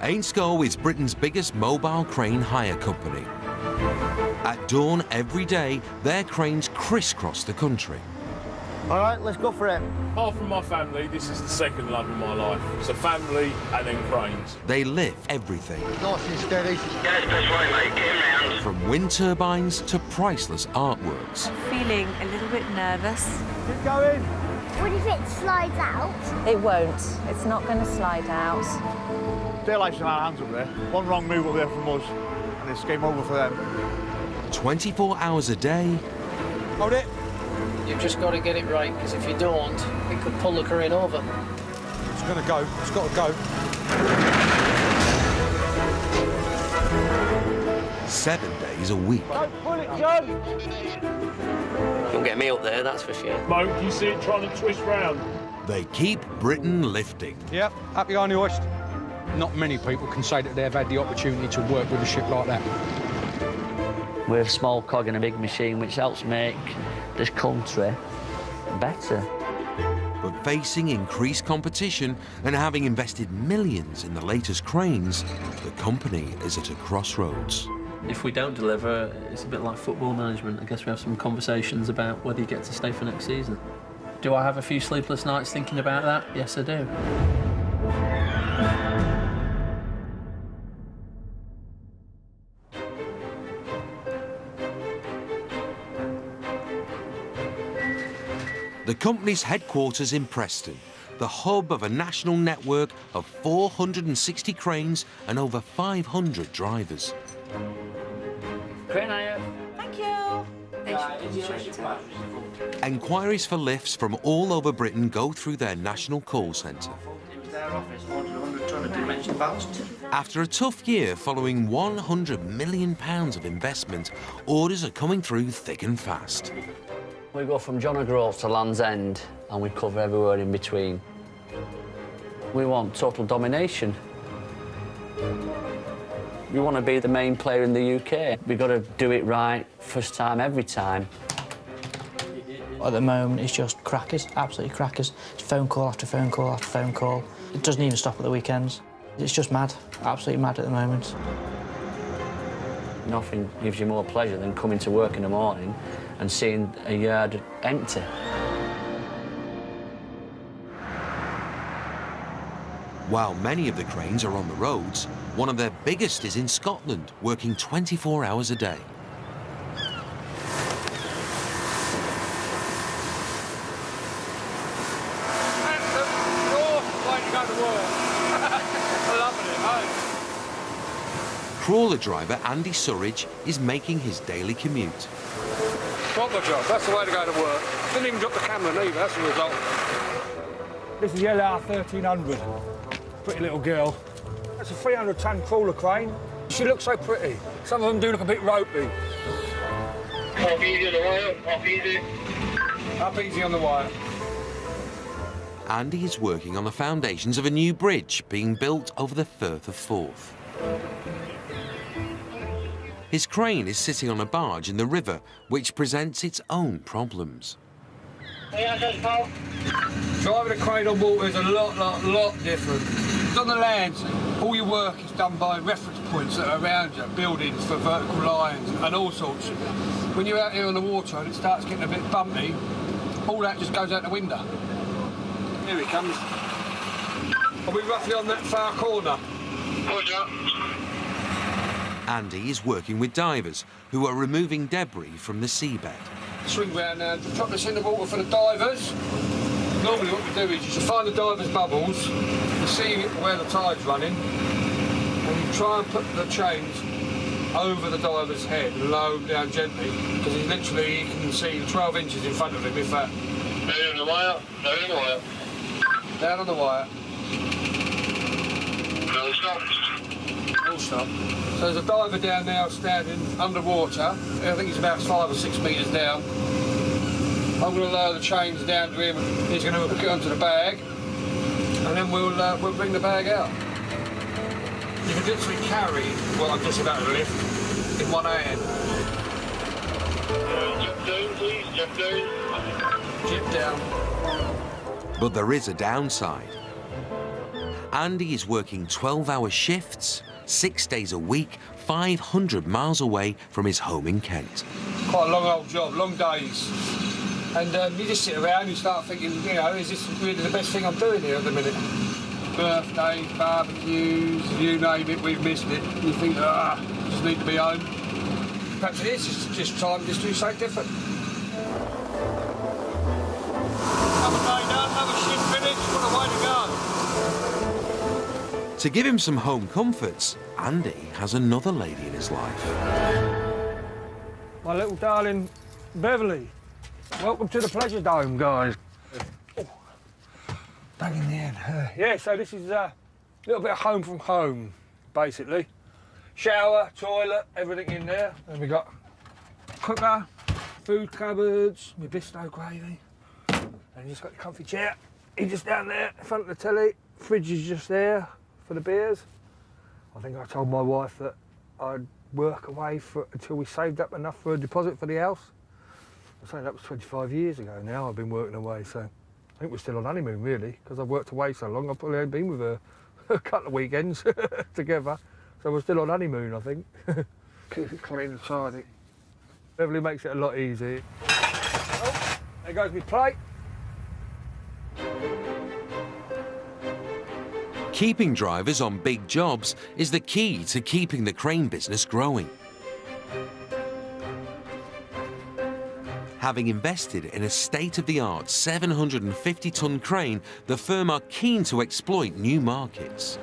Ainscow is Britain's biggest mobile crane hire company. At dawn every day, their cranes crisscross the country. All right, let's go for it. Apart from my family, this is the second love of my life. So family and then cranes. They lift everything. Nice and steady. Yeah, it's best way, mate. Get him round. From wind turbines to priceless artworks. Feeling a little bit nervous. Keep going. What if it slides out? It won't. It's not going to slide out. Daylight's in our hands up there. One wrong move up there from us, and it's game over for them. 24 hours a day. Hold it. You've just got to get it right, because if you don't, it could pull the crane over. It's going to go. It's got to go. 7 days a week. Don't pull it, John. You'll get me up there, that's for sure. Mo, you see it trying to twist round? They keep Britain lifting. Yep, up behind the hoist. Not many people can say that they've had the opportunity to work with a ship like that. We're a small cog in a big machine, which helps make this country better. But facing increased competition and having invested millions in the latest cranes, the company is at a crossroads. If we don't deliver, it's a bit like football management. I guess we have some conversations about whether you get to stay for next season. Do I have a few sleepless nights thinking about that? Yes, I do. The company's headquarters in Preston, the hub of a national network of 460 cranes and over 500 drivers. Crane hire. Thank you. Enquiries for lifts from all over Britain go through their national call centre. After a tough year following £100 million of investment, orders are coming through thick and fast. We go from John O'Groats to Land's End, and we cover everywhere in between. We want total domination. We want to be the main player in the UK. We've got to do it right, first time, every time. At the moment, it's just crackers, absolutely crackers. It's phone call after phone call after phone call. It doesn't even stop at the weekends. It's just mad, absolutely mad at the moment. Nothing gives you more pleasure than coming to work in the morning and seeing a yard empty. While many of the cranes are on the roads, one of their biggest is in Scotland, working 24 hours a day. Crawler driver Andy Surridge is making his daily commute. Proper job, that's the way to go to work. Didn't even drop the camera either, that's the result. This is the LR 1300. Pretty little girl. That's a 300-ton crawler crane. She looks so pretty. Some of them do look a bit ropey. Off easy on the wire, off easy. Up easy on the wire. Andy is working on the foundations of a new bridge being built over the Firth of Forth. His crane is sitting on a barge in the river, which presents its own problems. Driving a crane on water is a lot different. On the land, all your work is done by reference points that are around you, buildings for vertical lines and all sorts. When you're out here on the water and it starts getting a bit bumpy, all that just goes out the window. Here it comes. Are we roughly on that far corner? Andy is working with divers who are removing debris from the seabed. Swing round now, drop this in the water for the divers. Normally what we do is you find the divers' bubbles, you see where the tide's running, and you try and put the chains over the diver's head and lower them down gently, because he literally can see 12 inches in front of him, if that. Down on the wire, down on the wire. Down on the wire. Full stop. Full stop. So there's a diver down now standing underwater. I think he's about 5 or 6 metres down. I'm going to lower the chains down to him. He's going to hook it onto the bag, and then we'll bring the bag out. You can literally carry what I'm just about to lift in one hand. Jump down, please. Jump down. Jib down. But there is a downside. Andy is working 12-hour shifts, 6 days a week, 500 miles away from his home in Kent. Quite a long old job, long days. And you just sit around and start thinking, you know, is this really the best thing I'm doing here at the minute? Birthdays, barbecues, you name it, we've missed it. You think, just need to be home. Perhaps it is just time just to do something different. Another day done, another shift finished, what a way to go. To give him some home comforts, Andy has another lady in his life. My little darling Beverly. Welcome to the Pleasure Dome, guys. Back in the end. Yeah, so this is a little bit of home from home, basically. Shower, toilet, everything in there. And we got cooker, food cupboards, my Bisto gravy. And you just got your comfy chair. You're just down there in front of the telly. Fridge is just there for the beers. I think I told my wife that I'd work away until we saved up enough for a deposit for the house. I say that was 25 years ago now I've been working away, so I think we're still on honeymoon really, because I've worked away so long. I've probably only been with her a couple of weekends together, so we're still on honeymoon, I think. Keep it clean and tidy. Beverly makes it a lot easier. Oh, there goes my plate. Keeping drivers on big jobs is the key to keeping the crane business growing. Having invested in a state-of-the-art 750-ton crane, the firm are keen to exploit new markets.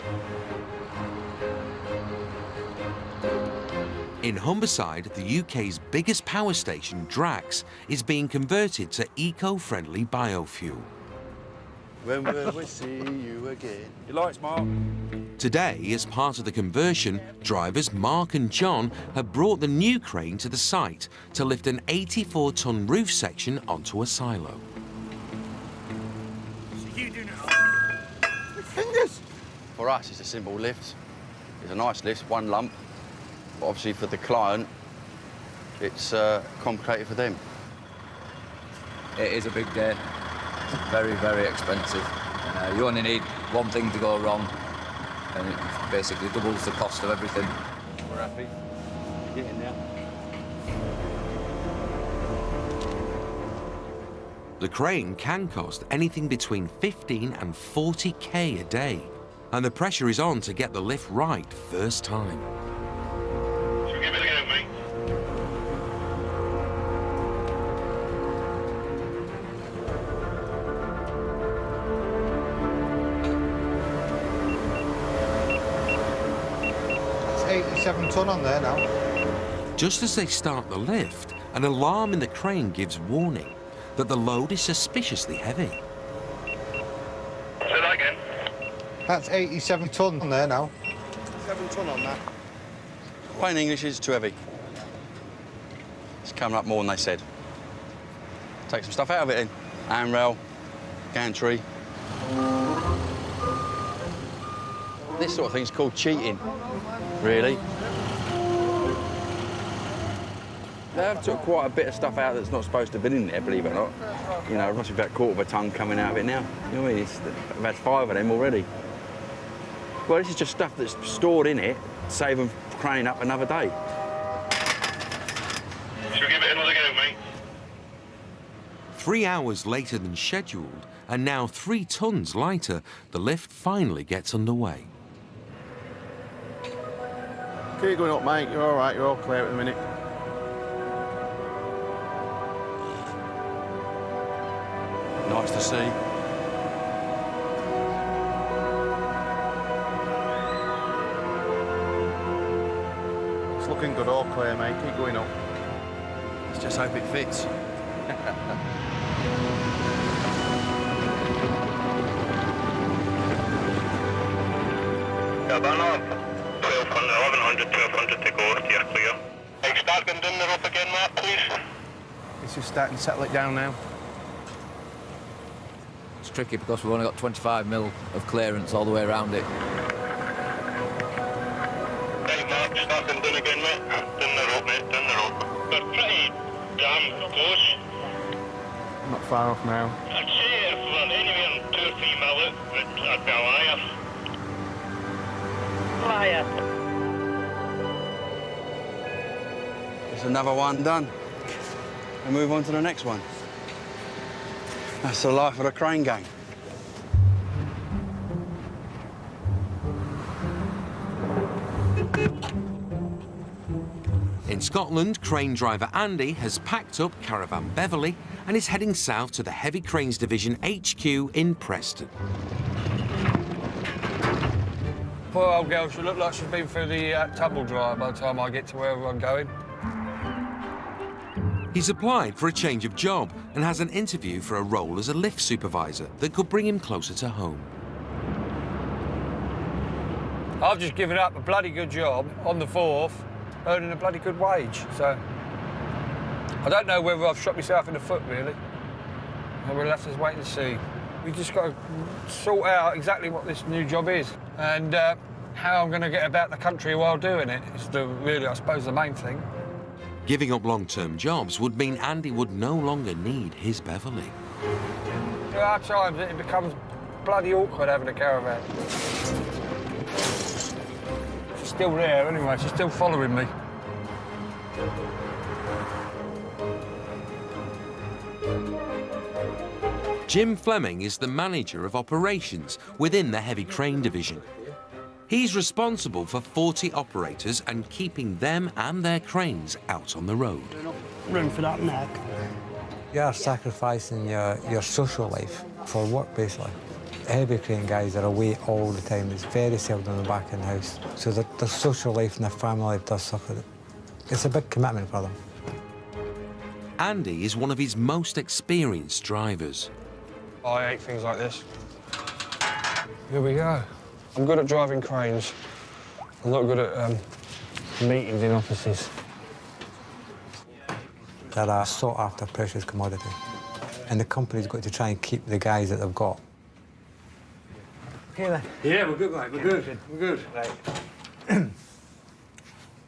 In Humberside, the UK's biggest power station, Drax, is being converted to eco-friendly biofuel. When will we see you again? Your lights, Mark. Today, as part of the conversion, drivers Mark and John have brought the new crane to the site to lift an 84-ton roof section onto a silo. Fingers! For us, it's a simple lift. It's a nice lift, one lump. But obviously for the client, it's complicated for them. It is a big day. It's very, very expensive. You only need one thing to go wrong, and it basically doubles the cost of everything. We're happy. Getting there. The crane can cost anything between 15 and 40k a day, and the pressure is on to get the lift right first time. Should we give it a go, mate? It's 87 ton on there now. Just as they start the lift, an alarm in the crane gives warning that the load is suspiciously heavy. Say that again. That's 87 ton on there now. 7 ton on that. Plain English is too heavy. It's coming up more than they said. Take some stuff out of it then. Handrail, gantry. This sort of thing's called cheating, really. They've took quite a bit of stuff out that's not supposed to have been in there, believe it or not. You know, roughly about a quarter of a tonne coming out of it now. You know what I mean? I've had 5 of them already. Well, this is just stuff that's stored in it, save them craning up another day. Should we give it another go, mate? 3 hours later than scheduled, and now 3 tons lighter, the lift finally gets underway. Keep going up, mate. You're all right. You're all clear at the minute. Nice to see. It's looking good, all clear, mate. Keep going up. Let's just hope it fits. Ja, dan op. 1100, 1200 to go. Yeah, clear. Hey, start them down the rope again, Mark, please. It's just starting to settle it down now. It's tricky because we've only got 25 mil of clearance all the way around it. Right, Mark, start them down again, mate. Down the rope, mate, down the rope. They're pretty damn close. Not far off now. I'd say if we're anywhere 2 or 3 mil out, I'd be a liar. That's another one done. And move on to the next one. That's the life of the crane gang. In Scotland, crane driver Andy has packed up Caravan Beverley and is heading south to the Heavy Cranes Division HQ in Preston. Poor old girl, she looked like she's been through the tumble dryer by the time I get to wherever I'm going. He's applied for a change of job and has an interview for a role as a lift supervisor that could bring him closer to home. I've just given up a bloody good job on the 4th, earning a bloody good wage, so I don't know whether I've shot myself in the foot, really. And we'll have to wait and see. We've just got to sort out exactly what this new job is and how I'm going to get about the country while doing it. It's really, I suppose, the main thing. Giving up long-term jobs would mean Andy would no longer need his Beverley. There are times that it becomes bloody awkward having a caravan. She's still there anyway, she's still following me. Jim Fleming is the manager of operations within the Heavy Crane Division. He's responsible for 40 operators and keeping them and their cranes out on the road. Room for that neck. You're sacrificing your social life for work, basically. Heavy crane guys are away all the time. It's very seldom they're back in the house. So their social life and their family life does suffer. It's a big commitment for them. Andy is one of his most experienced drivers. I hate things like this. Here we go. I'm good at driving cranes. I'm not good at meetings in offices. They're a sought-after precious commodity. And the company's got to try and keep the guys that they've got. Okay, then. Yeah, we're good, mate. We're good. We're good. Right.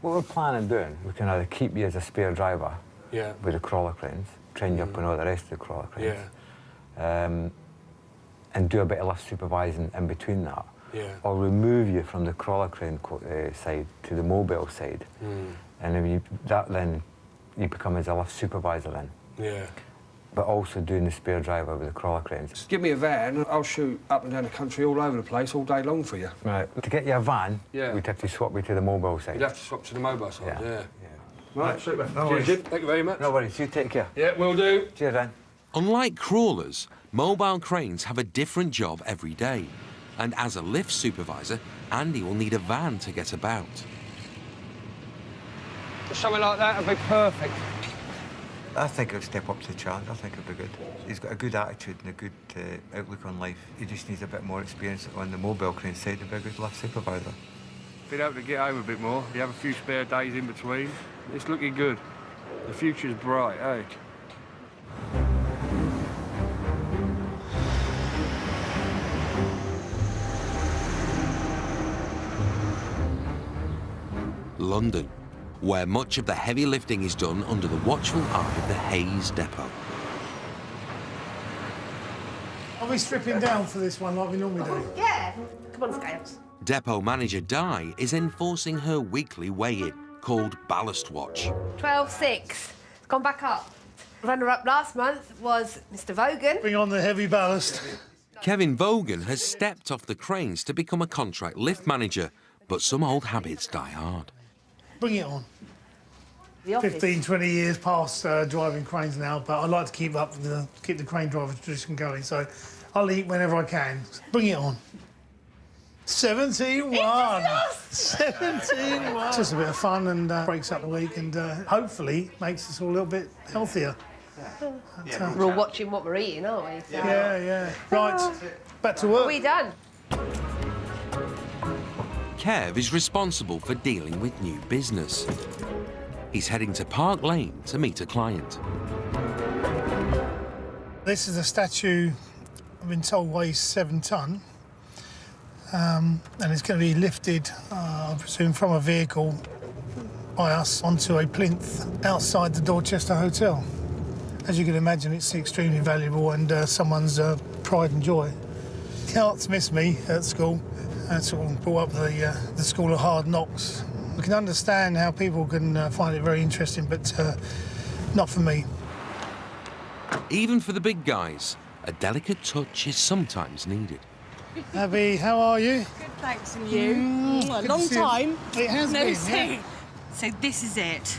What we're planning on doing, we can either keep you as a spare driver with the crawler cranes, train you up on all the rest of the crawler cranes, and do a bit of lift supervising in between that. Or remove you from the crawler crane side to the mobile side. And then you become as a lift supervisor then. But also doing the spare driver with the crawler cranes. Give me a van, I'll shoot up and down the country all over the place all day long for you. Right. To get you a van, we'd have to swap you to the mobile side. You'd have to swap to the mobile side, yeah. Right, super. No Cheers, Jim. Thank you very much. No worries, you take care. Yeah, will do. Cheers, then. Unlike crawlers, mobile cranes have a different job every day. And as a lift supervisor, Andy will need a van to get about. Something like that would be perfect. I think he'll step up to the challenge. I think he'll be good. He's got a good attitude and a good outlook on life. He just needs a bit more experience on the mobile crane side to be a good lift supervisor. Been able to get home a bit more. You have a few spare days in between. It's looking good. The future's bright, eh? London, where much of the heavy lifting is done under the watchful eye of the Hayes Depot. Are we stripping down for this one like we normally do? Yeah. Come on, Scales. Depot manager Di is enforcing her weekly weigh-in, called Ballast Watch. 12.6. It's gone back up. Runner-up last month was Mr. Vogan. Bring on the heavy ballast. Kevin Vogan has stepped off the cranes to become a contract lift manager, but some old habits die hard. Bring it on. The office. 15, 20 years past driving cranes now, but I like to keep the crane driver tradition going, so I'll eat whenever I can. Bring it on. 17-1. 17-1. Just a bit of fun and breaks up the week and hopefully makes us all a little bit healthier. We're all watching what we're eating, aren't we? So. Yeah. Right, back to work. Are we done? Kev is responsible for dealing with new business. He's heading to Park Lane to meet a client. This is a statue I've been told weighs 7 tonne. And it's going to be lifted, I presume, from a vehicle by us onto a plinth outside the Dorchester Hotel. As you can imagine, it's extremely valuable and someone's pride and joy. The arts missed me at school. I sort of brought up the School of Hard Knocks. I can understand how people can find it very interesting, but not for me. Even for the big guys, a delicate touch is sometimes needed. Abby, how are you? Good, thanks, and you? Good Long to see you. time. It has no been, see. yeah. So this is it.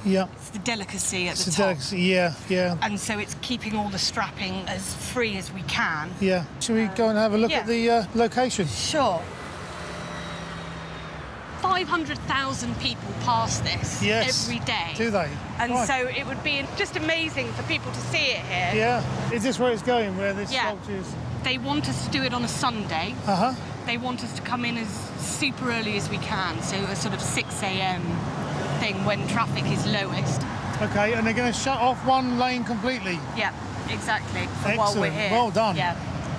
Yeah. It's the delicacy at It's the a top. delicacy, yeah, yeah. And so it's keeping all the strapping as free as we can. Yeah. Shall we go and have a look at the location? Sure. 500,000 people pass this every day. Do they? And Right. so it would be just amazing for people to see it here. Yeah. Is this where it's going, where this Yeah. sculpture is? They want us to do it on a Sunday. Uh-huh. They want us to come in as super early as we can, so a sort of 6 a.m. thing when traffic is lowest. Okay, and they're going to shut off one lane completely? Yeah, exactly. For while we're Excellent. here. Well done. Yeah.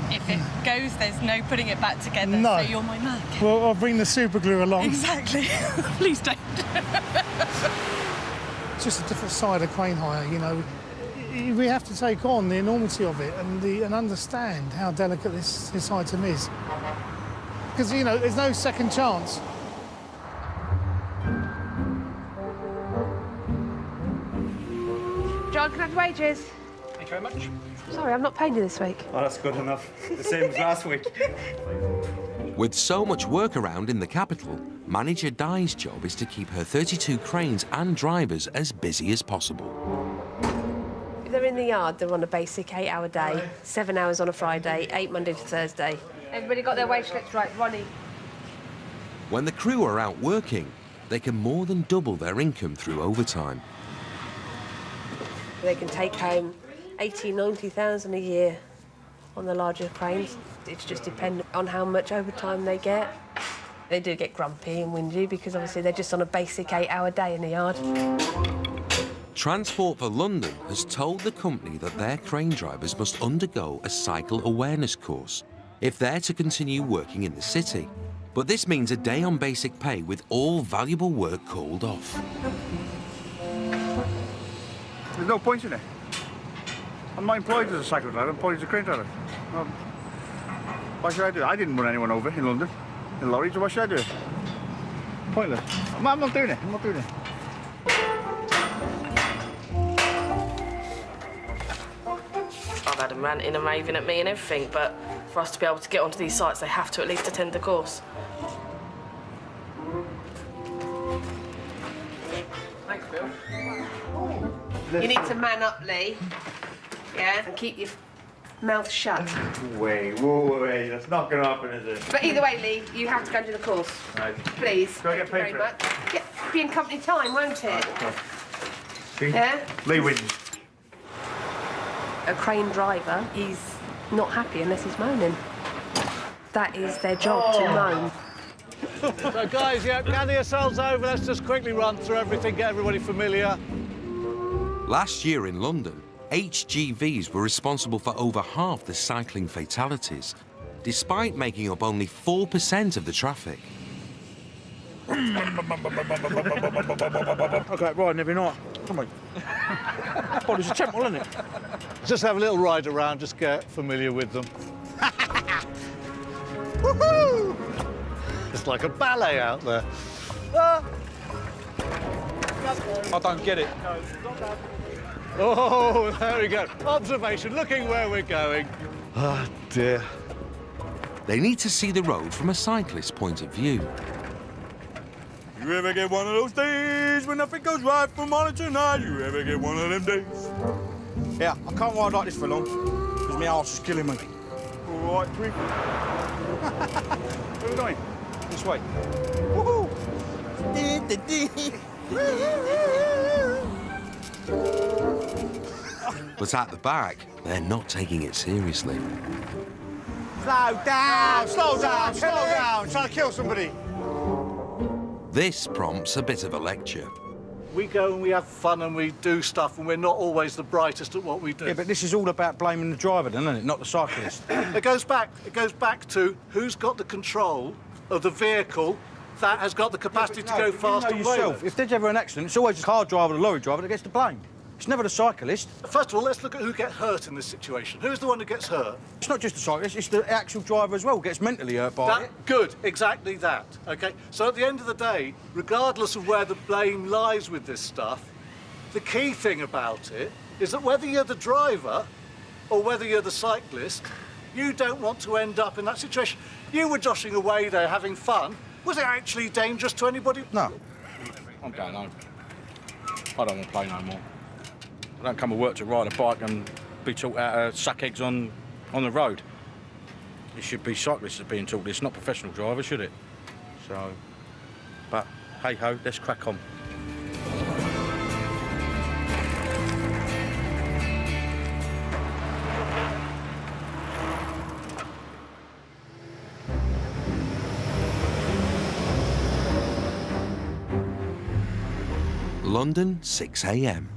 If it goes, there's no putting it back together. No. So you're my man. Well, I'll bring the super glue along. Exactly. Please don't. It's just a different side of crane hire, you know. We have to take on the enormity of it and understand how delicate this item is. Because, you know, there's no second chance. John, can I have wages? Thank you very much. Sorry, I've not paid you this week. Oh, that's good enough. The same as last week. With so much work around in the capital, Manager Di's job is to keep her 32 cranes and drivers as busy as possible. If they're in the yard, they're on a basic 8-hour day, 7 hours on a Friday, 8 Monday to Thursday. Everybody got their wage slips right, Ronnie? When the crew are out working, they can more than double their income through overtime. They can take home 80,000, 90,000 a year on the larger cranes. It's just dependent on how much overtime they get. They do get grumpy and whingy because obviously they're just on a basic 8-hour day in the yard. Transport for London has told the company that their crane drivers must undergo a cycle awareness course if they're to continue working in the city. But this means a day on basic pay with all valuable work called off. There's no point in it. I'm not employed as a cycle driver, I'm employed as a crane driver. Why should I do it? I didn't run anyone over in London, in lorries, so why should I do it? Pointless. I'm not doing it, I'm not doing it. I've had them ranting and raving at me and everything, but for us to be able to get onto these sites, they have to at least attend the course. Thanks, Bill. You need to man up, Lee. Yeah? And keep your mouth shut. Wait, that's not going to happen, is it? But either way, Lee, you have to go and do the course. Right. Please. Do I get Thank paid you for very much. Yeah, be in company time, won't it? See? Yeah? Lee wins. A crane driver is not happy unless he's moaning. That is their job, to moan. So, guys, yeah, gather yourselves over. Let's just quickly run through everything, get everybody familiar. Last year in London, HGVs were responsible for over half the cycling fatalities, despite making up only 4% of the traffic. Okay, riding every night. Come on. Body's a temple, isn't it? Just have a little ride around, just get familiar with them. Woohoo! It's like a ballet out there. I don't get it. Oh, there we go. Observation, looking where we're going. Oh, dear. They need to see the road from a cyclist's point of view. You ever get one of those days when nothing goes right from morning to night? You ever get one of them days? Yeah, I can't ride like this for long, because my arse is killing me. All right, Twig. Where are we going? This way. Woohoo! But at the back, they're not taking it seriously. Slow down, slow down, slow down. Trying to kill somebody. This prompts a bit of a lecture. We go and we have fun and we do stuff and we're not always the brightest at what we do. Yeah, but this is all about blaming the driver, then, isn't it? Not the cyclist. It goes back to who's got the control of the vehicle that has got the capacity to go fast and yourself. If there's ever an accident, it's always the car driver or the lorry driver that gets the blame. It's never the cyclist. First of all, let's look at who gets hurt in this situation. Who's the one who gets hurt? It's not just the cyclist, it's the actual driver as well gets mentally hurt by it. Good, exactly that, OK? So at the end of the day, regardless of where the blame lies with this stuff, the key thing about it is that whether you're the driver or whether you're the cyclist, you don't want to end up in that situation. You were joshing away there, having fun. Was it actually dangerous to anybody? No. I'm going home. I don't want to play no more. I don't come to work to ride a bike and be taught how to suck eggs on the road. It should be cyclists that are being taught this, not professional drivers, should it? So, but hey-ho, let's crack on. London, 6 a.m.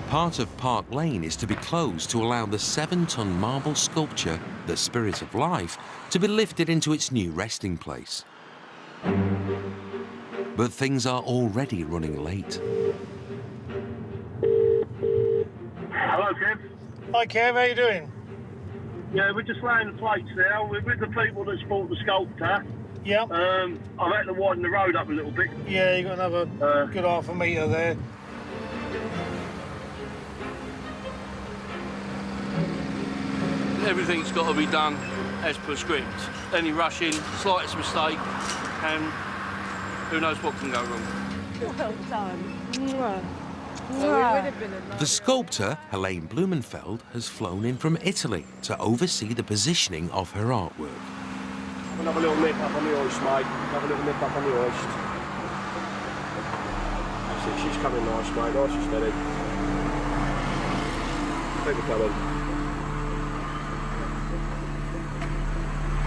Part of Park Lane is to be closed to allow the 7-ton marble sculpture, the Spirit of Life, to be lifted into its new resting place. But things are already running late. Hello, Kev. Hi, Kev. How you doing? Yeah, we're just laying the plates now. We're with the people that bought the sculptor. Yeah. I've had to widen the road up a little bit. Yeah, you got another good half a metre there. Everything's got to be done as per script. Any rushing, slightest mistake, and who knows what can go wrong. Well done. The sculptor, Helene Blumenfeld, has flown in from Italy to oversee the positioning of her artwork. Have a little nip up on the hoist, mate. Have a little nip up on the hoist. That's it, she's coming nice, mate. Nice and steady. Keep it coming.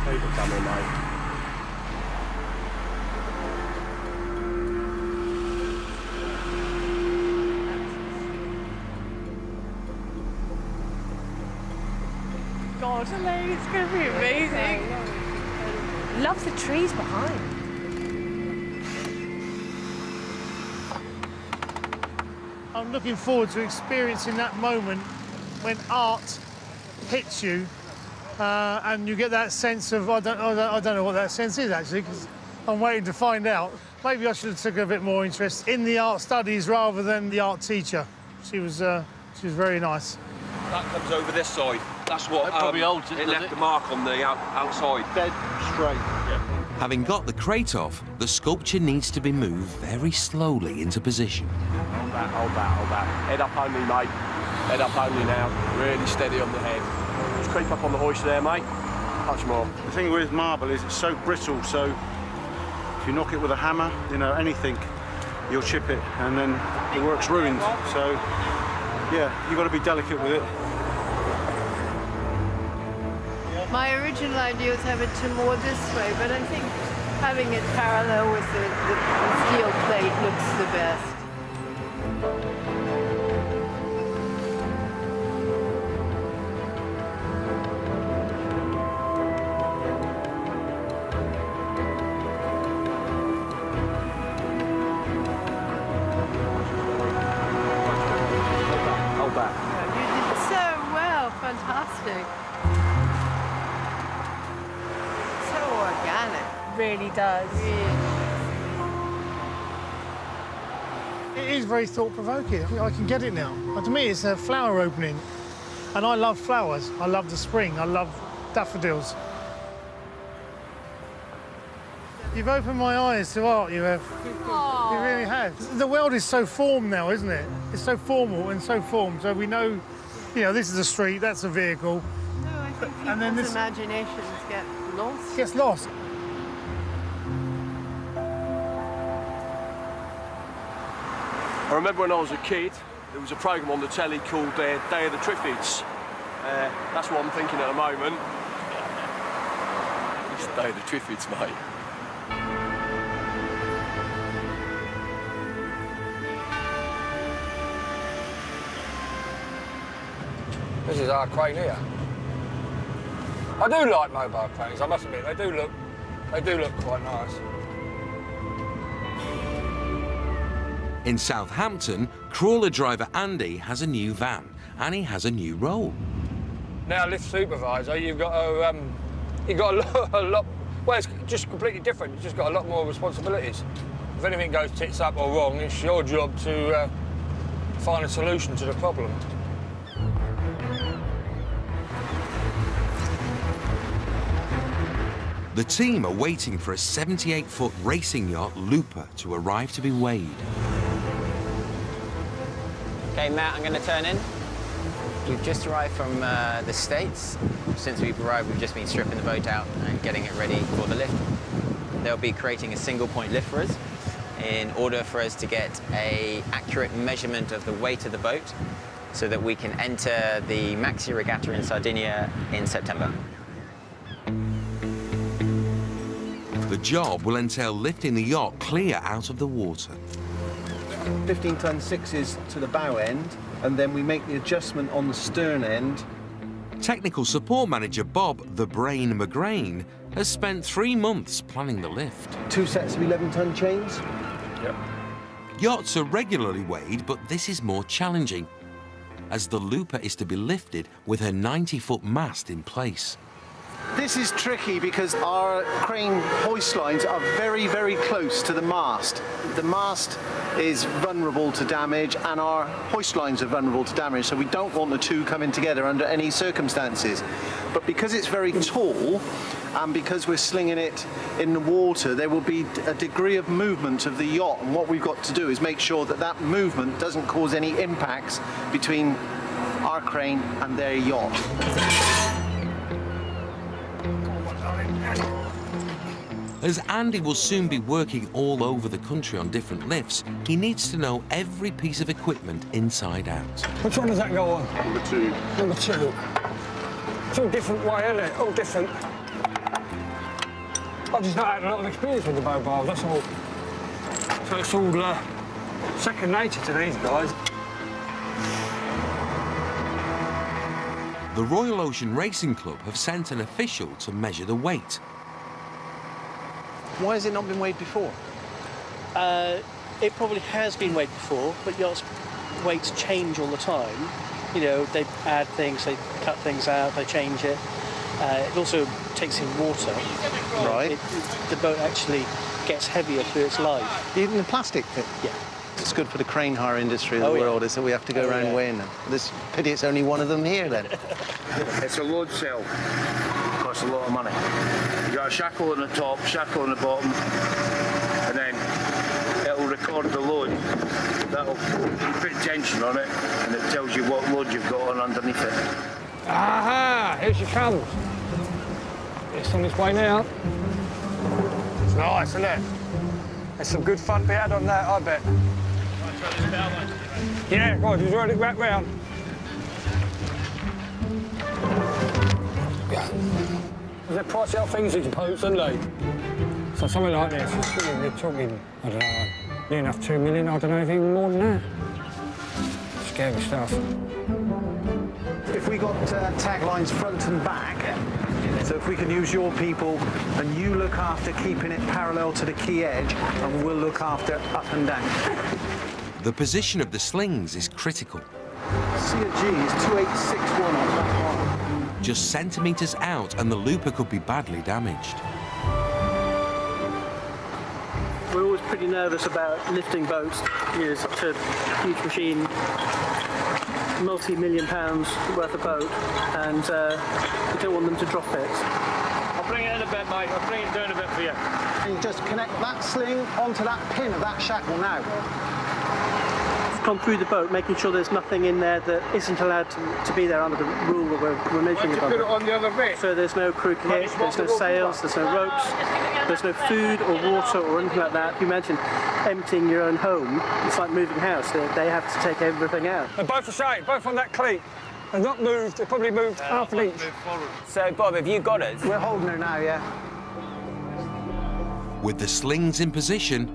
Keep it coming, mate. God, Elaine, it's going to be amazing. Love the trees behind. I'm looking forward to experiencing that moment when art hits you and you get that sense of, I don't know what that sense is actually, because I'm waiting to find out. Maybe I should have took a bit more interest in the art studies rather than the art teacher. She was very nice. That comes over this side. That's what probably holds it, it left the mark on the outside. Dead straight. Yeah. Having got the crate off, the sculpture needs to be moved very slowly into position. Hold that, hold that, hold that. Head up only, mate. Head up only now. Really steady on the head. Just creep up on the hoist there, mate. Touch more. The thing with marble is it's so brittle, so if you knock it with a hammer, you know, anything, you'll chip it, and then the work's ruined. So, yeah, you've got to be delicate with it. My original idea was have it to more this way, but I think having it parallel with the steel plate looks the best. Hold back. You did so well, fantastic. Organic. Really does. It is very thought-provoking. I can get it now. To me, it's a flower opening, and I love flowers. I love the spring. I love daffodils. You've opened my eyes to art, you have. Aww. You really have. The world is so formed now, isn't it? It's so formal and so formed. So we know, you know, this is a street, that's a vehicle. No, I think And then people's this- imaginations get lost. Gets lost. I remember when I was a kid, there was a programme on the telly called Day of the Triffids. That's what I'm thinking at the moment. It's Day of the Triffids, mate. This is our crane here. I do like mobile cranes, I must admit, they do look quite nice. In Southampton, crawler driver Andy has a new van and he has a new role. Now, lift supervisor, you've got a lot. Well, it's just completely different. You've just got a lot more responsibilities. If anything goes tits up or wrong, it's your job to find a solution to the problem. The team are waiting for a 78-foot racing yacht, Looper, to arrive to be weighed. OK, Matt, I'm going to turn in. We've just arrived from the States. Since we've arrived, we've just been stripping the boat out and getting it ready for the lift. They'll be creating a single-point lift for us in order for us to get an accurate measurement of the weight of the boat so that we can enter the Maxi Regatta in Sardinia in September. The job will entail lifting the yacht clear out of the water. 15-ton sixes to the bow end, and then we make the adjustment on the stern end. Technical support manager Bob "The Brain" McGrain has spent 3 months planning the lift. 2 sets of 11-ton chains. Yep. Yachts are regularly weighed, but this is more challenging, as the Looper is to be lifted with her 90-foot mast in place. This is tricky because our crane hoist lines are very, very close to the mast. The mast is vulnerable to damage and our hoist lines are vulnerable to damage, so we don't want the two coming together under any circumstances. But because it's very tall and because we're slinging it in the water, there will be a degree of movement of the yacht, and what we've got to do is make sure that that movement doesn't cause any impacts between our crane and their yacht. As Andy will soon be working all over the country on different lifts, he needs to know every piece of equipment inside out. Which one does that go on? Number 2. Number 2. It's all different way, isn't it? All different. I've just not had a lot of experience with the mobiles, that's all. So it's all second nature to these guys. The Royal Ocean Racing Club have sent an official to measure the weight. Why has it not been weighed before? It probably has been weighed before, but yachts' weights change all the time. You know, they add things, they cut things out, they change it. It also takes in water. Right. The boat actually gets heavier through its life. Even the plastic bit? Yeah. It's good for the crane hire industry of the world, is that we have to go around weighing them. This pity it's only one of them here, then. It's a load cell. Costs a lot of money. You got a shackle on the top, shackle on the bottom, and then it'll record the load. That'll put tension on it, and it tells you what load you've got on underneath it. Aha! Here she comes. It's on its way now. It's nice, isn't it? There's some good fun to be had on that, I bet. Yeah, God, he's already wrapped round. They're pricey old things, these boats, aren't they? So something like this, they're talking, I don't know, near enough 2 million, I don't know, even more than that. Scary stuff. If we got taglines front and back, so if we can use your people and you look after keeping it parallel to the quay edge and we'll look after up and down. The position of the slings is critical. C of G is 2861 on that one. Just centimetres out and the Looper could be badly damaged. We're always pretty nervous about lifting boats. You know, such a huge machine, multi-million pounds worth of boat, and we don't want them to drop it. I'll bring it in a bit, mate. I'll bring it down a bit for you. And you just connect that sling onto that pin of that shackle now. Gone through the boat, making sure there's nothing in there that isn't allowed to be there under the rule that we're measuring above. Put it on the other bit. So there's no crew kit, there's no sails, there's no ropes, there's no food or water or anything like that. If you imagine emptying your own home, it's like moving house. They have to take everything out. They're both the same, both on that cleat. They've not moved, they've probably moved half an inch. So, Bob, have you got it? We're holding her now, yeah. With the slings in position,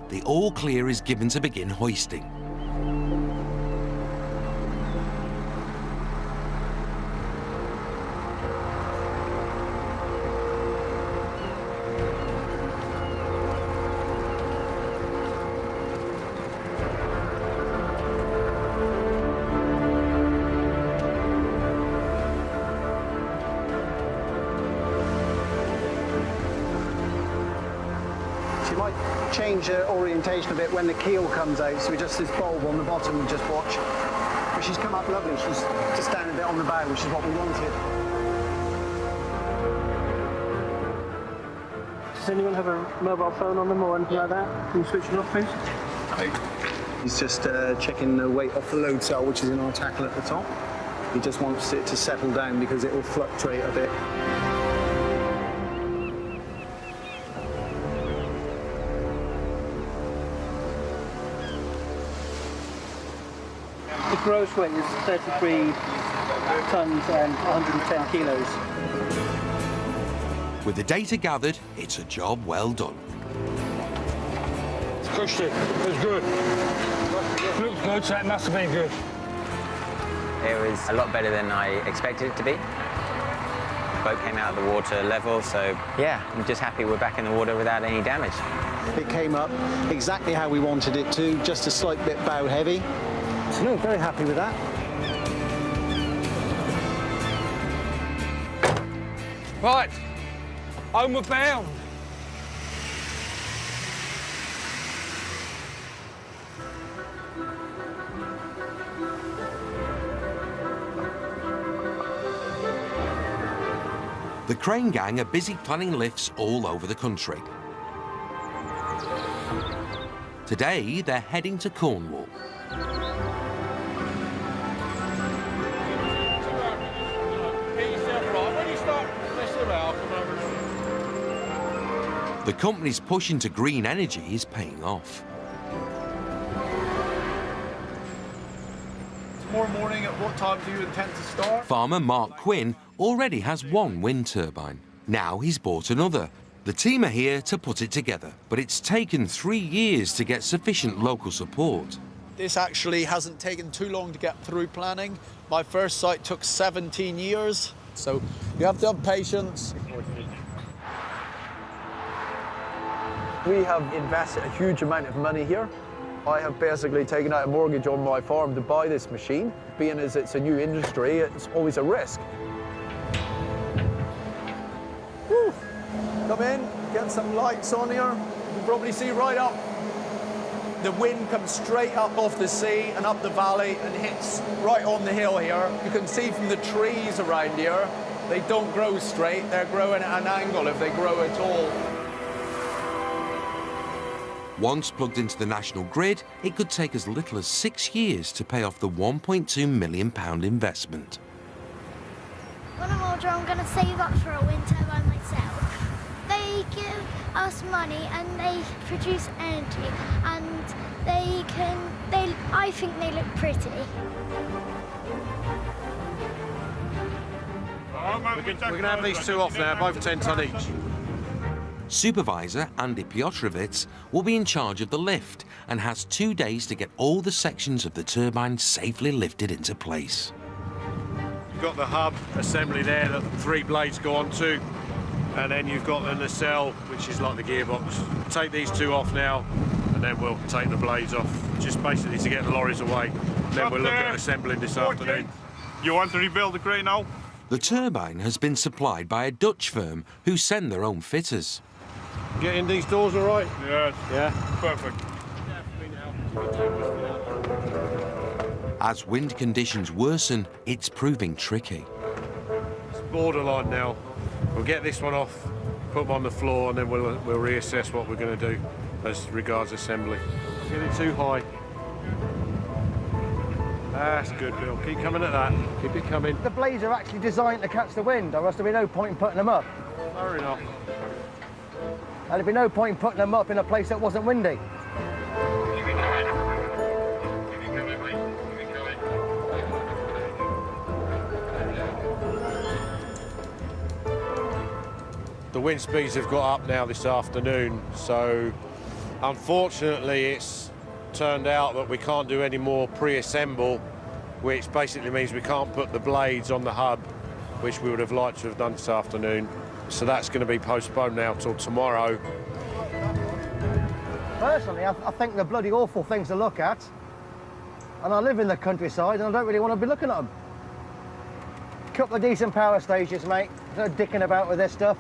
the all clear is given to begin hoisting. might change the orientation a bit when the keel comes out, so we just this bulb on the bottom we just watch. But she's come up lovely, she's just down a bit on the bow, which is what we wanted. Does anyone have a mobile phone on them or anything like that? Can you switch it off, please? He's just checking the weight off the load cell, which is in our tackle at the top. He just wants it to settle down because it will fluctuate a bit. The gross weight is 33 tons and 110 kilos. With the data gathered, it's a job well done. Pushed it. It was good. Looks good, so it must have been good. It was a lot better than I expected it to be. The boat came out of the water level, so yeah, I'm just happy we're back in the water without any damage. It came up exactly how we wanted it to, just a slight bit bow heavy. So no, very happy with that. Right, homeward bound. The crane gang are busy planning lifts all over the country. Today, they're heading to Cornwall. The company's push into green energy is paying off. Tomorrow morning, at what time do you intend to start? Farmer Mark Quinn already has one wind turbine. Now he's bought another. The team are here to put it together, but it's taken 3 years to get sufficient local support. This actually hasn't taken too long to get through planning. My first site took 17 years, so you have to have patience. We have invested a huge amount of money here. I have basically taken out a mortgage on my farm to buy this machine. Being as it's a new industry, it's always a risk. Woo. Come in, get some lights on here. You can probably see right up. The wind comes straight up off the sea and up the valley and hits right on the hill here. You can see from the trees around here, they don't grow straight, they're growing at an angle if they grow at all. Once plugged into the national grid, it could take as little as 6 years to pay off the £1.2 million investment. When I'm older, I'm going to save up for a wind turbine myself. They give us money and they produce energy, and I think they look pretty. We're going to have these two off now, both 10 tonne each. Supervisor Andy Piotrowicz will be in charge of the lift and has 2 days to get all the sections of the turbine safely lifted into place. You've got the hub assembly there that the 3 blades go onto, and then you've got the nacelle, which is like the gearbox. Take these 2 off now, and then we'll take the blades off, just basically to get the lorries away. Then we'll look at assembling this afternoon. You want to rebuild the crane now? The turbine has been supplied by a Dutch firm who send their own fitters. Getting these doors all right? Yes. Yeah? Perfect. As wind conditions worsen, it's proving tricky. It's borderline now. We'll get this one off, put them on the floor, and then we'll reassess what we're going to do as regards assembly. Get it too high. That's good, Bill. Keep coming at that. Keep it coming. The blades are actually designed to catch the wind, or else there'd be no point in putting them up. Fair enough. And there'd be no point in putting them up in a place that wasn't windy. The wind speeds have got up now this afternoon, so unfortunately it's turned out that we can't do any more pre-assemble, which basically means we can't put the blades on the hub, which we would have liked to have done this afternoon. So that's going to be postponed now till tomorrow. Personally, I think they're bloody awful things to look at. And I live in the countryside and I don't really want to be looking at them. Couple of decent power stations, mate. There's no dicking about with this stuff.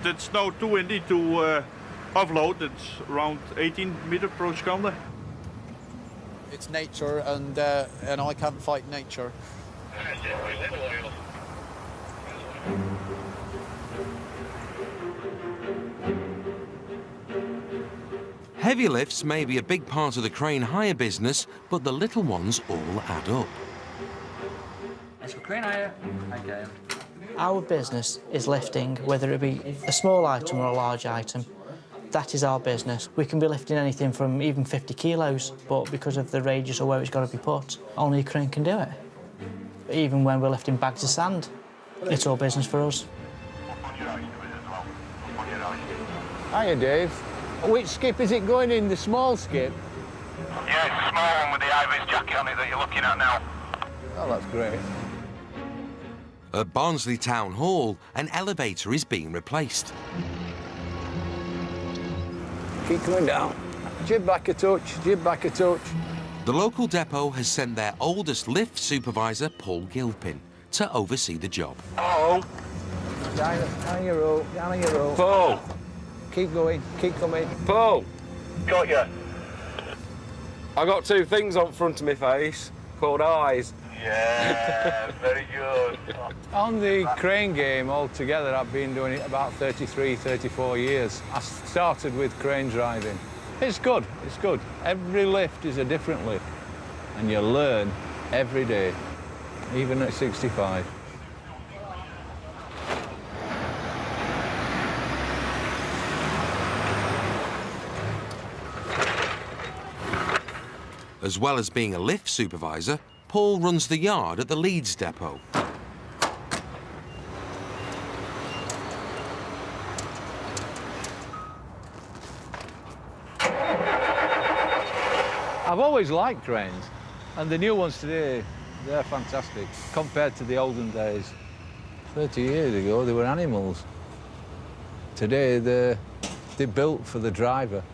it's now too windy to offload. It's around 18 meters per second. It's nature, and I can't fight nature. Heavy lifts may be a big part of the crane hire business, but the little ones all add up. Let's go crane hire. Okay. Our business is lifting, whether it be a small item or a large item. That is our business. We can be lifting anything from even 50 kilos, but because of the radius or where it's got to be put, only a crane can do it. Even when we're lifting bags of sand, it's all business for us. Hiya, Dave. Which skip is it going in, the small skip? Yeah, it's the small one with the Ivis jacket on it that you're looking at now. Oh, that's great. At Barnsley Town Hall, an elevator is being replaced. Keep going down. Jib back a touch, jib back a touch. The local depot has sent their oldest lift supervisor, Paul Gilpin, to oversee the job. Oh! Down on your rope, down on your rope. Paul! Keep going, keep coming. Paul! Got you. I got two things on front of my face called eyes. Yeah, very good. On the crane game altogether, I've been doing it about 33, 34 years. I started with crane driving. It's good, it's good. Every lift is a different lift, and you learn every day, even at 65. As well as being a lift supervisor, Paul runs the yard at the Leeds depot. I've always liked cranes, and the new ones today, they're fantastic compared to the olden days. 30 years ago, they were animals. Today, they're built for the driver,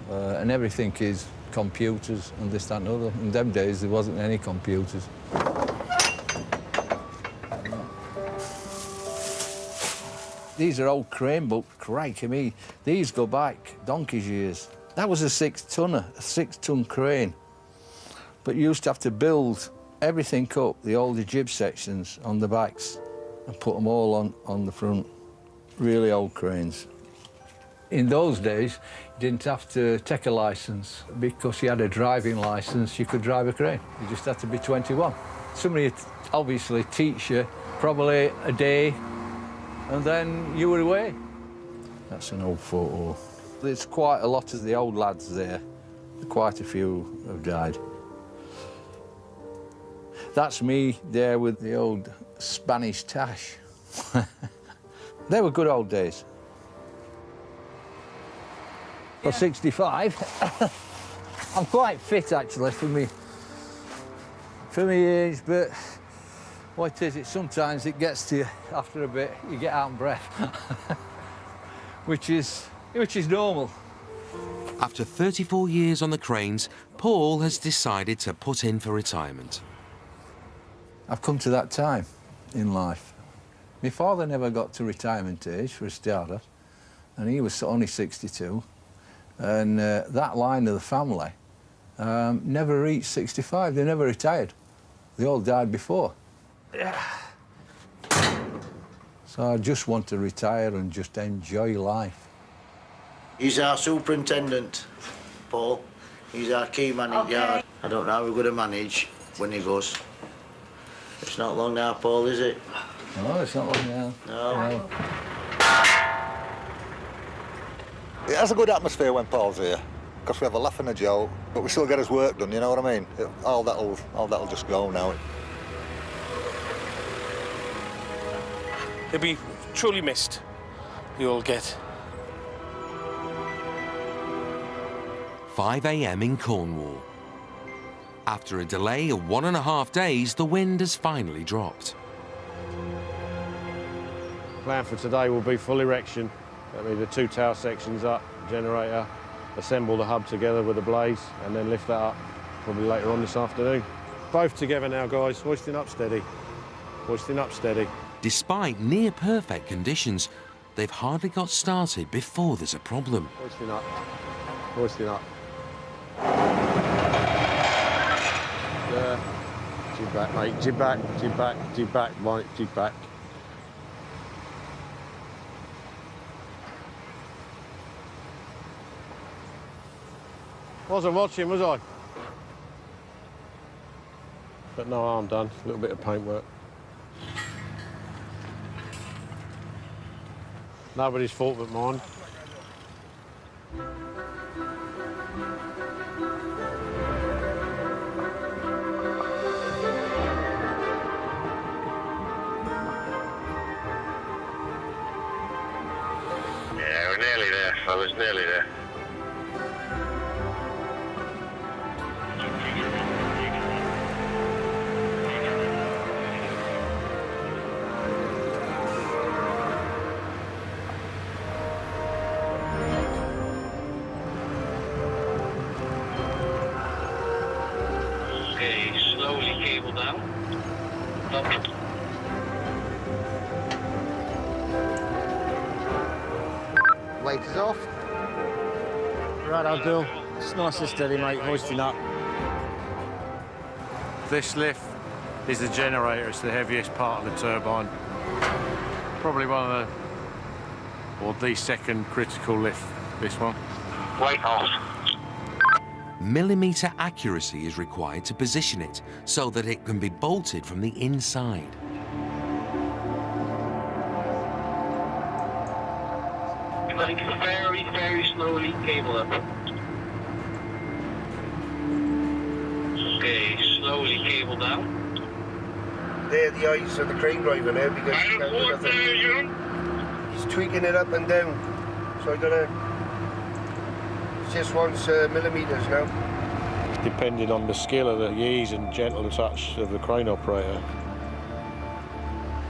and everything is computers and this, that and other. In them days, there wasn't any computers. These are old crane books, crikey me. These go back donkey's years. That was a 6-tonner, a 6-ton crane. But you used to have to build everything up, the older jib sections on the backs, and put them all on the front. Really old cranes. In those days, you didn't have to take a licence. Because you had a driving licence, you could drive a crane. You just had to be 21. Somebody would obviously teach you probably a day, and then you were away. That's an old photo. There's quite a lot of the old lads there. Quite a few have died. That's me there with the old Spanish tash. They were good old days. For 65, I'm quite fit actually for me age, but what is it? Sometimes it gets to you after a bit. You get out of breath, which is normal. After 34 years on the cranes, Paul has decided to put in for retirement. I've come to that time in life. My father never got to retirement age, for a starter, and he was only 62. And that line of the family never reached 65. They never retired. They all died before. Yeah. So I just want to retire and just enjoy life. He's our superintendent, Paul. He's our key man in yard. I don't know how we're going to manage when he goes. It's not long now, Paul, is it? No, it's not long now. No. It has a good atmosphere when Paul's here, because we have a laugh and a joke, but we still get his work done, you know what I mean? All that'll just go now. He'll be truly missed, you'll get. 5 a.m. in Cornwall. After a delay of 1.5 days, the wind has finally dropped. Plan for today will be full erection. That'll be the 2 tower sections up, generator, assemble the hub together with the blaze, and then lift that up probably later on this afternoon. Both together now, guys, hoisting up steady. Hoisting up steady. Despite near-perfect conditions, they've hardly got started before there's a problem. Hoisting up. Hoisting up. There. Jib back, mate. Jib back, jib back, jib back, mate. Jib back. Wasn't watching, was I? But no harm done. A little bit of paintwork. Nobody's fault but mine. Yeah, we're nearly there, fellas, nearly there. Okay, slowly cable down. Up. Weight is off. Right, Abdul. It's nice and steady, mate, hoisting up. This lift is the generator. It's the heaviest part of the turbine. Probably one of the, or the second critical lift, this one. Weight off. Millimetre accuracy is required to position it so that it can be bolted from the inside. Like very, very slowly cable up. Okay, slowly cable down. They're the eyes of the crane driver now because he's tweaking it up and down. So I gotta. It just wants millimetres now. Depending on the skill of the ease and gentle touch of the crane operator.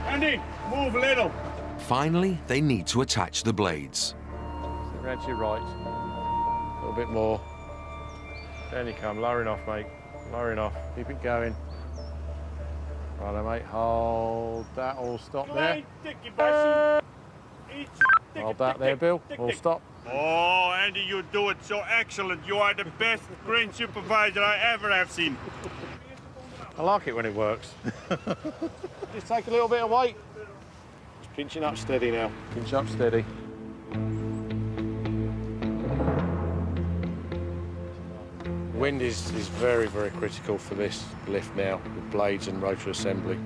Andy, move a little. Finally, they need to attach the blades. Round to your right. A little bit more. Down you come, lowering off, mate. Lowering off. Keep it going. Right, mate. Hold that. All stop there. Hold that there, Bill. All stop. Oh, Andy, you do it so excellent. You are the best crane supervisor I ever have seen. I like it when it works. Just take a little bit of weight. Just pinching up steady now. Pinch up steady. Wind is very, very critical for this lift now, with blades and rotor assembly.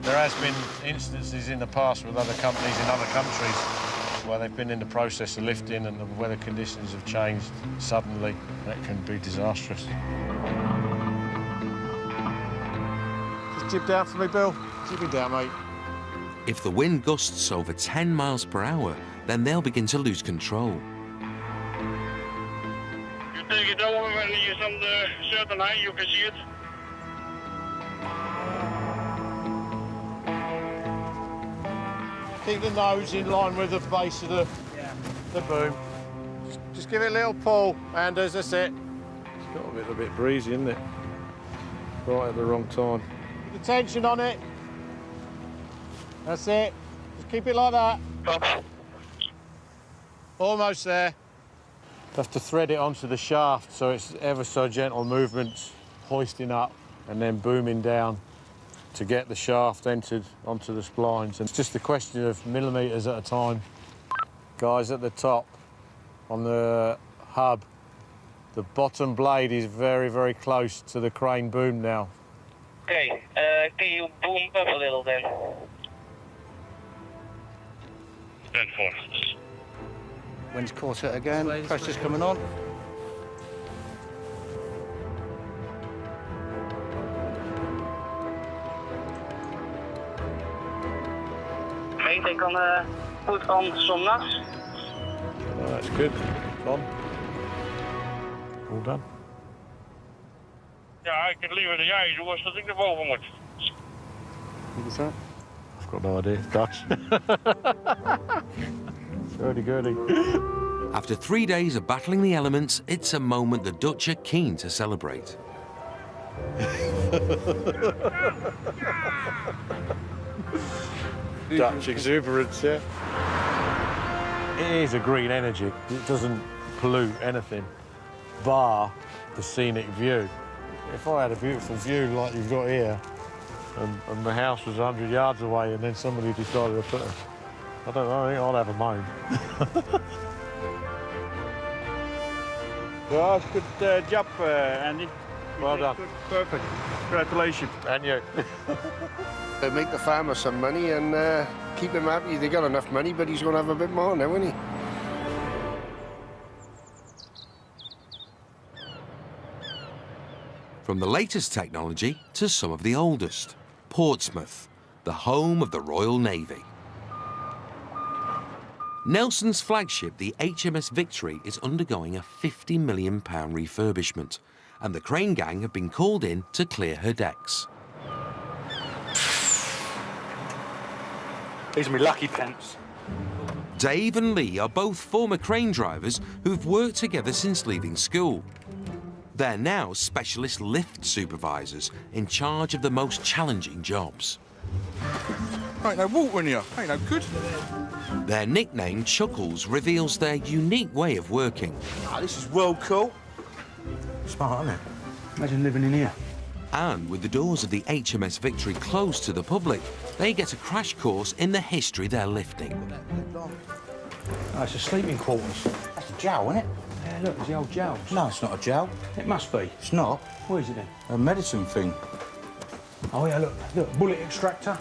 There has been instances in the past with other companies in other countries where they've been in the process of lifting and the weather conditions have changed suddenly. That can be disastrous. Just jib down for me, Bill. Jib it down, mate. If the wind gusts over 10 miles per hour, then they'll begin to lose control. You take it over when you're on the certain height, you can see it. Keep the nose in line with the base of the boom. Just give it a little pull, Anders, that's it. It's got a bit breezy, isn't it? Right at the wrong time. Put the tension on it. That's it. Just keep it like that. Almost there. Have to thread it onto the shaft so it's ever so gentle movements, hoisting up and then booming down to get the shaft entered onto the splines. And it's just a question of millimetres at a time. Guys, at the top, on the hub, the bottom blade is very, very close to the crane boom now. Okay, can you boom up a little then? 10-4. Wind's caught it again. Pressure's coming on. Mate, I can put on some nuts. Oh, that's good. It's on. All done. Ja, ik heb liever de jij, zoals dat ik er boven moet. What was that? I've got no idea. Dutch. Hurdy-gurdy. After 3 days of battling the elements, it's a moment the Dutch are keen to celebrate. Dutch exuberance, yeah. It is a green energy. It doesn't pollute anything, bar the scenic view. If I had a beautiful view like you've got here, and the house was 100 yards away, and then somebody decided to put I don't know, I think I'd have a moan. Well, good job, Andy. Well done. Perfect. Congratulations. And you. They make the farmer some money and keep him happy. They got enough money, but he's going to have a bit more now, isn't he? From the latest technology to some of the oldest. Portsmouth, the home of the Royal Navy. Nelson's flagship, the HMS Victory, is undergoing a £50 million refurbishment, and the crane gang have been called in to clear her decks. These are my lucky pence. Dave and Lee are both former crane drivers who've worked together since leaving school. They're now specialist lift supervisors in charge of the most challenging jobs. Ain't no water in here. Ain't no good. Their nickname, Chuckles, reveals their unique way of working. This is well cool. Smart, isn't it? Imagine living in here. And with the doors of the HMS Victory closed to the public, they get a crash course in the history they're lifting. Oh, it's a sleeping quarters. That's a jowl, isn't it? Yeah, look, there's the old jowls. No, it's not a jowl. It must be. It's not. What is it then? A medicine thing. Oh, yeah, look, bullet extractor.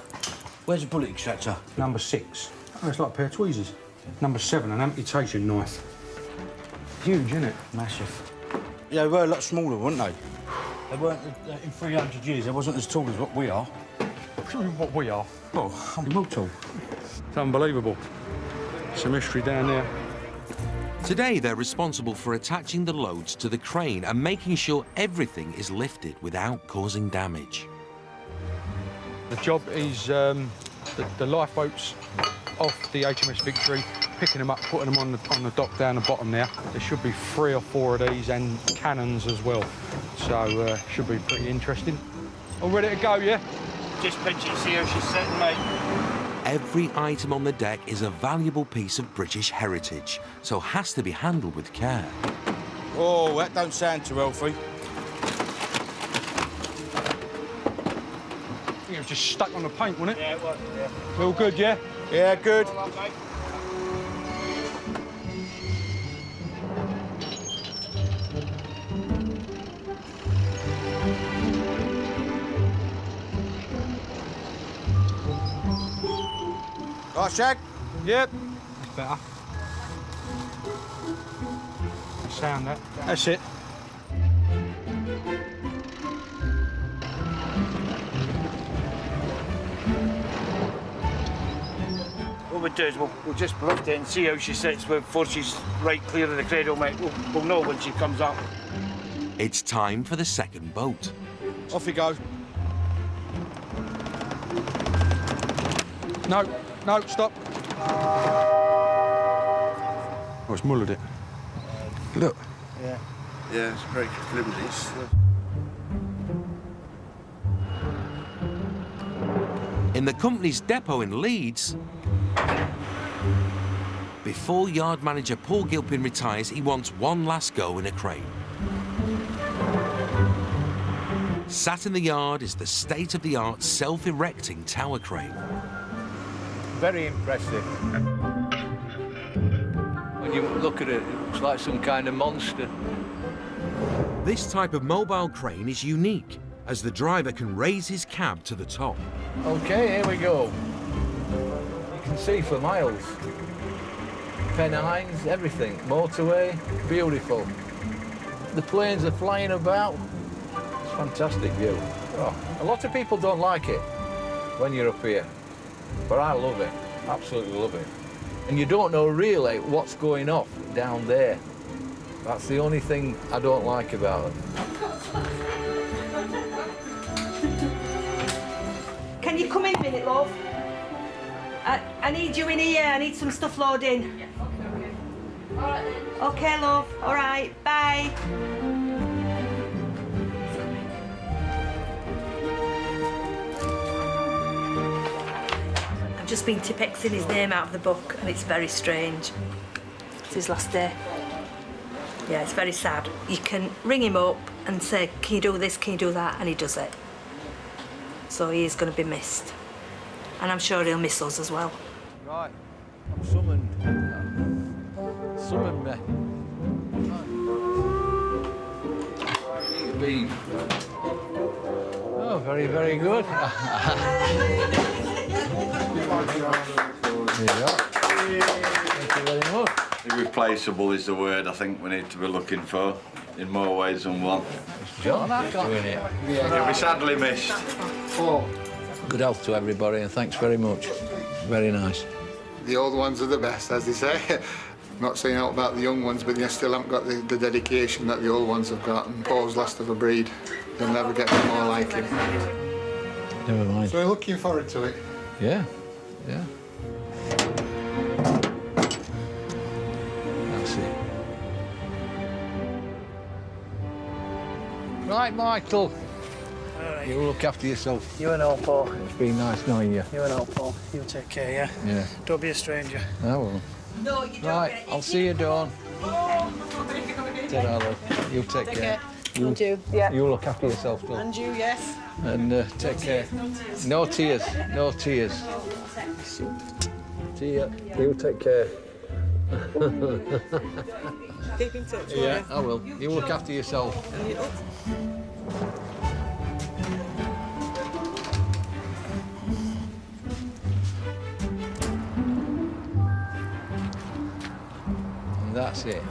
Where's the bullet extractor? Number 6. Oh, it's like a pair of tweezers. Number 7, an amputation knife. Huge, isn't it? Massive. Yeah, they were a lot smaller, weren't they? They weren't, in 300 years, they wasn't as tall as what we are. What we are? Oh, I'm well tall. It's unbelievable. Some history down there. Today, they're responsible for attaching the loads to the crane and making sure everything is lifted without causing damage. The job is the lifeboats off the HMS Victory, picking them up, putting them on the dock down the bottom there. There should be 3 or 4 of these and cannons as well. So should be pretty interesting. All ready to go, yeah? Just pinch it, see how she's sitting, mate. Every item on the deck is a valuable piece of British heritage, so has to be handled with care. Oh, that don't sound too healthy. I think it was just stuck on the paint, wasn't it? Yeah, it was, yeah. All good, yeah? Yeah, good. All right, mate. Right, Shag? Yep. That's better. Sound that. That's it. What we'll do is we'll just lift it and see how she sits before she's right clear of the cradle, mate. We'll know when she comes up. It's time for the second boat. Off you go. No, stop. Oh, it's mullered it. Look. Yeah. Yeah, it's very flimsy. In the company's depot in Leeds, before yard manager Paul Gilpin retires, he wants one last go in a crane. Sat in the yard is the state-of-the-art self-erecting tower crane. Very impressive. When you look at it, it looks like some kind of monster. This type of mobile crane is unique, as the driver can raise his cab to the top. OK, here we go. You can see for miles. Pennines, everything. Motorway, beautiful. The planes are flying about. It's a fantastic view. Oh, a lot of people don't like it when you're up here. But I love it, absolutely love it. And you don't know really what's going off down there. That's the only thing I don't like about it. Can you come in a minute, love? I need you in here, I need some stuff loading. All right then. OK, love, all right, bye. just been Tipexing his name out of the book, and it's very strange. It's his last day. Yeah, it's very sad. You can ring him up and say, can you do this, can you do that, and he does it. So he is going to be missed. And I'm sure he'll miss us as well. Right, I'm summoned. Summoned me. Be. Oh, very, very good. There you go. Thank you very much. Irreplaceable is the word I think we need to be looking for in more ways than one. John, doing it. You'll be sadly missed. Good health to everybody, and thanks very much. Very nice. The old ones are the best, as they say. Not saying out about the young ones, but they still haven't got the dedication that the old ones have got. And Paul's last of a breed. You'll never get any more like him. Never mind. So we're looking forward to it. Yeah, yeah. That's it. Right, Michael. All right. You look after yourself. You and all, Paul. It's been nice knowing you. You and all, Paul. You take care, yeah? Yeah. Don't be a stranger. I will. No, you don't. Right, I'll see you, Dawn. Ta-ra, love. You take care. And you, yeah. You look after yourself, Dawn. And you, yes. And take care. No tears. No tears. See ya. You take care. Keep in touch, Yeah, I will. You look after yourself. And that's it.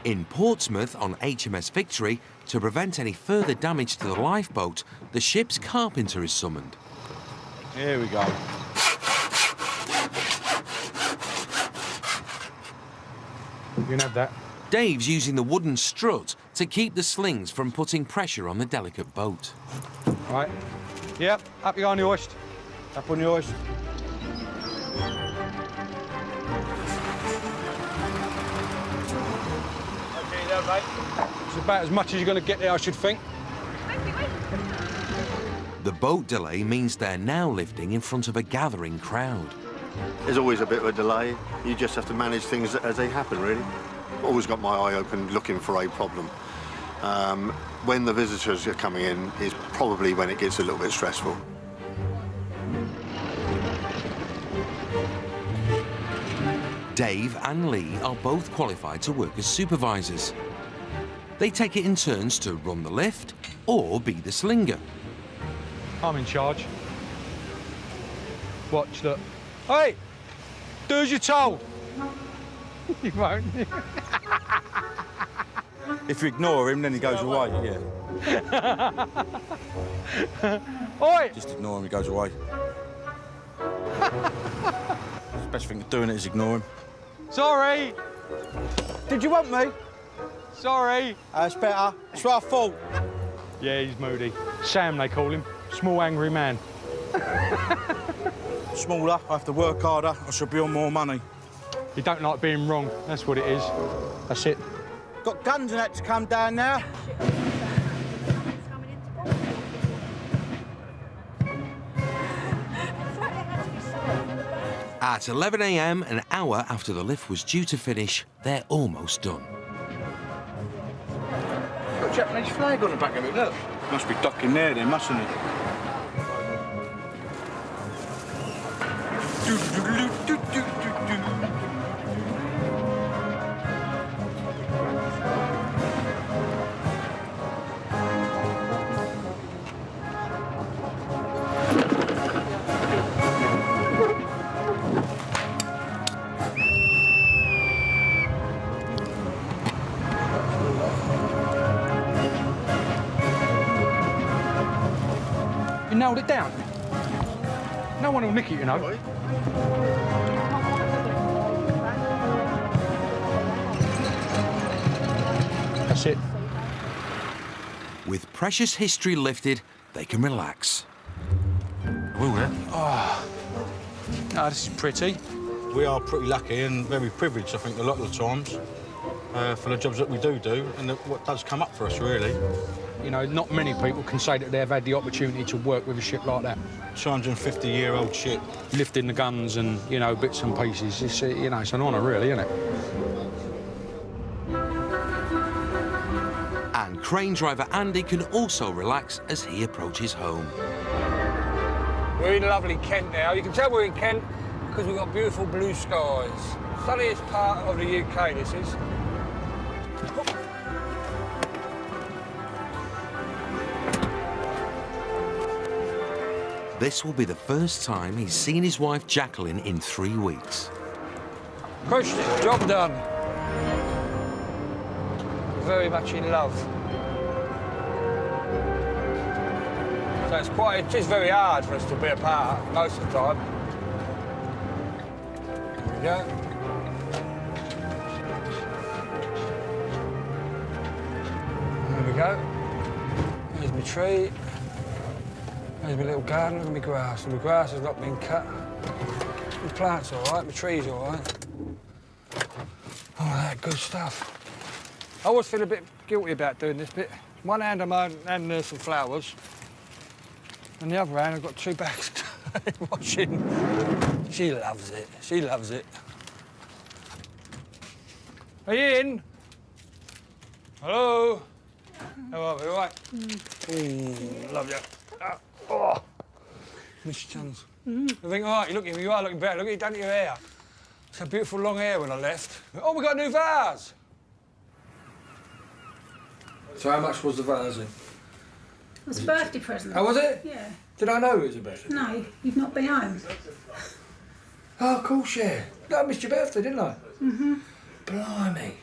In Portsmouth on HMS Victory, to prevent any further damage to the lifeboat, the ship's carpenter is summoned. Here we go. You can have that. Dave's using the wooden strut to keep the slings from putting pressure on the delicate boat. Right. Yep, up you go on the hoist. Up on the hoist. Okay, there, mate. It's about as much as you're going to get there, I should think. The boat delay means they're now lifting in front of a gathering crowd. There's always a bit of a delay. You just have to manage things as they happen, really. Always got my eye open looking for a problem. When the visitors are coming in is probably when it gets a little bit stressful. Dave and Lee are both qualified to work as supervisors. They take it in turns to run the lift or be the slinger. I'm in charge. Watch that. Hey! Do as you're told. You won't. If you ignore him, then he goes away, yeah. Oi! Just ignore him, he goes away. The best thing of doing it is ignore him. Sorry! Did you want me? Sorry! It's better. It's our fault. Yeah, he's moody. Sam, they call him. Small, angry man. Smaller, I have to work harder, I should be on more money. You don't like being wrong, that's what it is. That's it. Got guns and that to come down now. At 11 a.m, an hour after the lift was due to finish, they're almost done. Got a Japanese flag on the back of it, look. Must be docking there then, mustn't it? You nailed it down. No one will nick it, you know. That's it. With precious history lifted, they can relax. Will it? Oh. No, this is pretty. We are pretty lucky and very privileged, I think, a lot of the times, for the jobs that we do, and what does come up for us, really. You know, not many people can say that they've had the opportunity to work with a ship like that. 250-year-old ship. Lifting the guns and, you know, bits and pieces. It's, you know, it's an honour, really, isn't it? And crane driver Andy can also relax as he approaches home. We're in lovely Kent now. You can tell we're in Kent because we've got beautiful blue skies. Sunniest part of the UK, this is. This will be the first time he's seen his wife Jacqueline in 3 weeks. Pushed it, job done. Very much in love. So it is very hard for us to be apart most of the time. There we go. There we go. There's my tree. There's my little garden, look at my grass. And my grass has not been cut. My plant's all right, my tree's all right. All that good stuff. I always feel a bit guilty about doing this bit. One hand I'm handing some flowers, and the other hand I've got 2 bags washing. She loves it, she loves it. Are you in? Hello? How are we, all right? Ooh, love you. Oh, Miss Chans. Everything all right? You are looking better. Look what you've done to your hair. It's had beautiful long hair when I left. Oh, we got a new vase. So how much was the vase in? It was a birthday present. Oh, was it? Yeah. Did I know it was a birthday? No, you've not been home. Oh, of course, yeah. No, I missed your birthday, didn't I? Mm-hmm. Blimey.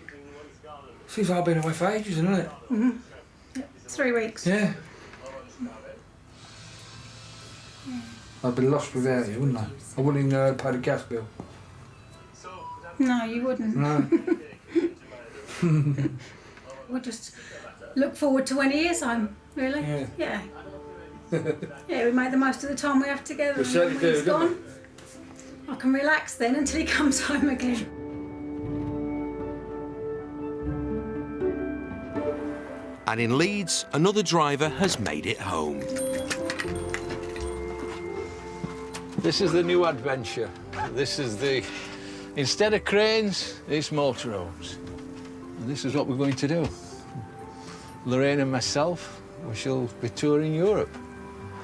Seems like I've been away for ages, isn't it? Mm-hmm. Yep. 3 weeks. Yeah. I'd be lost without you, wouldn't I? I wouldn't even pay the gas bill. No, you wouldn't. No. We'll just look forward to when he is home, really. Yeah. Yeah. Yeah, we make the most of the time we have together. We and certainly when do, he's don't we? gone, I can relax then until he comes home again. And in Leeds, another driver has made it home. This is the new adventure. This is the... Instead of cranes, it's motorhomes. And this is what we're going to do. Lorraine and myself, we shall be touring Europe.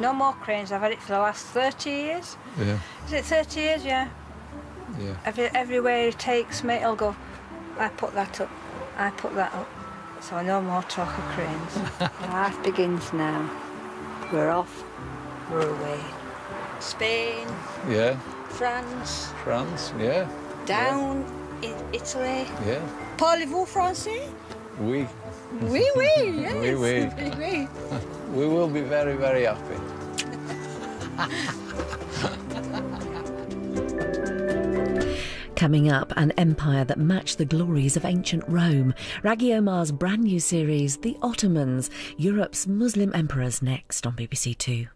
No more cranes. I've had it for the last 30 years. Yeah. Is it 30 years? Yeah. Yeah. Everywhere it takes me, I'll go, I put that up, I put that up. So no more talk of cranes. Life begins now. We're off, we're away. Spain. Yeah. France. France, yeah. Down in Italy. Yeah. Parlez-vous français? Oui. Oui, oui, yes. Oui, oui. Oui, oui. We will be very, very happy. Coming up, an empire that matched the glories of ancient Rome. Raggy Omar's brand new series, The Ottomans, Europe's Muslim emperors, next on BBC Two.